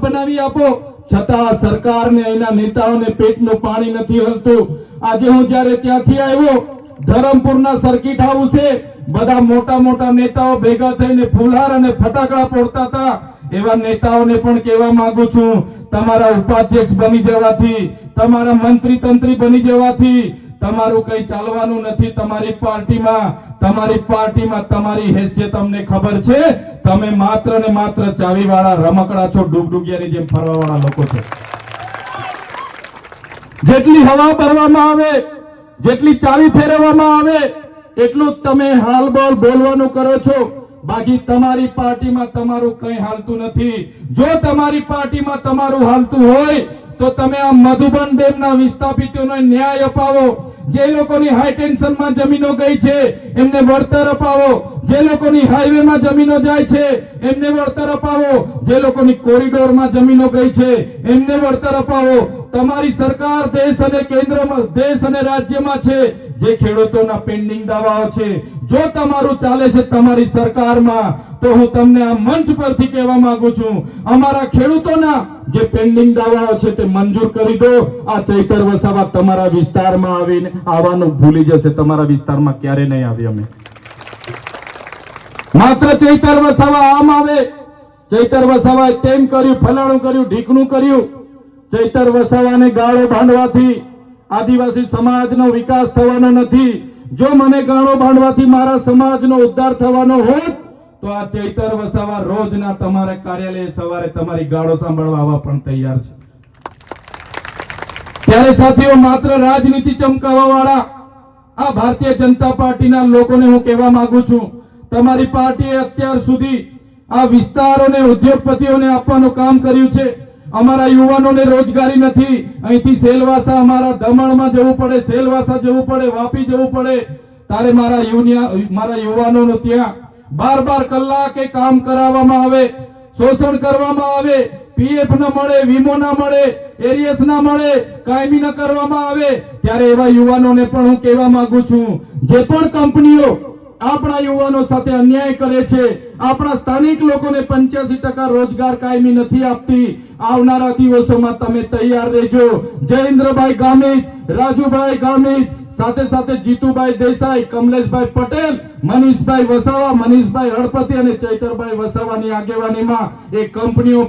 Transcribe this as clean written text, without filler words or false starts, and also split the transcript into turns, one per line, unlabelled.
બનાવી આપો, છતાં સરકારને અહીંના નેતાઓને પેટનું પાણી નથી હલતું। આજે હું જ્યારે ત્યાંથી આવ્યો, ધરમપુરના સર્કિટ હાઉસે બધા મોટા મોટા નેતાઓ ભેગા થઈને ફુલહાર અને ફટાકડા ફોડતા હતા। એવા નેતાઓને પણ કહેવા માંગુ છું, તમારા ઉપાધ્યક્ષ બની જવાથી, તમારા મંત્રી તંત્રી બની જવાથી તમારું કઈ ચાલવાનું નથી। તમારી પાર્ટીમાં તમારી હેસિયત અમને ખબર છે। તમે માત્ર ને માત્ર ચાવીવાળા રમકડા છો, ડુગડુગિયાની જેમ ફરવાવાળા લોકો છો। જેટલી હવા ભરવામાં આવે, જેટલી ચાવી ફેરવવામાં આવે, એટલું જ તમે હાલબોલ બોલવાનું કરો છો। બાકી તમારી પાર્ટીમાં તમારું કઈ હાલતું નથી। જો તમારી પાર્ટીમાં તમારું હાલતું હોય તો તમે આ મધુબન ડેમના વિસ્થાપિતોને ન્યાય અપાવો। જે લોકોની હાઈ ટેન્શનમાં જમીનો ગઈ છે એમને વળતર અપાવો। જે લોકોની હાઈવેમાં જમીનો જાય છે એમને વળતર અપાવો। જે લોકોની કોરિડોરમાં જમીનો ગઈ છે એમને વળતર અપાવો। તમારી સરકાર દેશ અને કેન્દ્રમાં, દેશ અને રાજ્યમાં છે। જે ખેડૂતોના પેન્ડિંગ દાવાઓ છે, જો તમારું ચાલે છે તમારી સરકારમાં, તો હું તમને આ મંચ પરથી કહેવા માંગુ છું, અમારા ખેડૂતોના જે પેન્ડિંગ દાવાઓ છે તે મંજૂર કરી દો। આ ચૈતર વસાવા તમારા વિસ્તારમાં આવીને આવવાનું ભૂલી જશે। તમારા વિસ્તારમાં ક્યારે નહીં આવી અમે। માત્ર ચૈતર વસાવા આમ આવે, ચૈતર વસાવાએ તેમ કર્યું, ફલાણું કર્યું, ઢીકણું કર્યું। ચૈતર વસાવાને ગાળો ભાંડવાથી આદિવાસી સમાજનો વિકાસ થવાનો નથી। જો મને ગાળો ભાંડવાથી મારા સમાજનો ઉદ્ધાર થવાનો હોત તો આ ચૈતર વસાવા રોજના તમારા કાર્યાલય સવારે તમારી ગાળો સાંભળવા આવવા પણ તૈયાર છે। ત્યારે સાથીઓ, માત્ર રાજનીતિ ચમકાવવા વાળા આ ભારતીય જનતા પાર્ટીના લોકોને હું કહેવા માંગુ છું, તમારી પાર્ટીએ અત્યાર સુધી આ વિસ્તારોને ઉદ્યોગપતિઓને આપવાનું કામ કર્યું છે। અમારા યુવાનોને રોજગારી નથી। અહીંથી સેલવાસા, અમારા દમણમાં જવું પડે, સેલવાસા જવું પડે, વાપી જવું પડે, તારે મારા યુવાનોનું ત્યાં 12 કલાકે કામ કરાવવામાં આવે, શોષણ કરવામાં આવે, પીએફ ન મળે, વીમો ના મળે, એરિયસ ના મળે, કાયમી ન કરવામાં આવે। ત્યારે એવા યુવાનોને પણ હું કહેવા માંગુ છું, જે પણ કંપનીઓ આપણા યુવાનો સાથે અન્યાય કરે છે, આપણા સ્થાનિક લોકોને 85% રોજગાર કાયમી નથી આપતી, આવનારા દિવસોમાં તમે તૈયાર રહેજો। જયેન્દ્રભાઈ ગામિત, રાજુભાઈ ગામિત, સાથે સાથે જીતુભાઈ દેસાઈ, કમલેશભાઈ પટેલ, મનીષભાઈ વસાવા, મનીષભાઈ હળપતિ અને ચૈતરભાઈ વસાવાની આગેવાનીમાં એ કંપનીઓ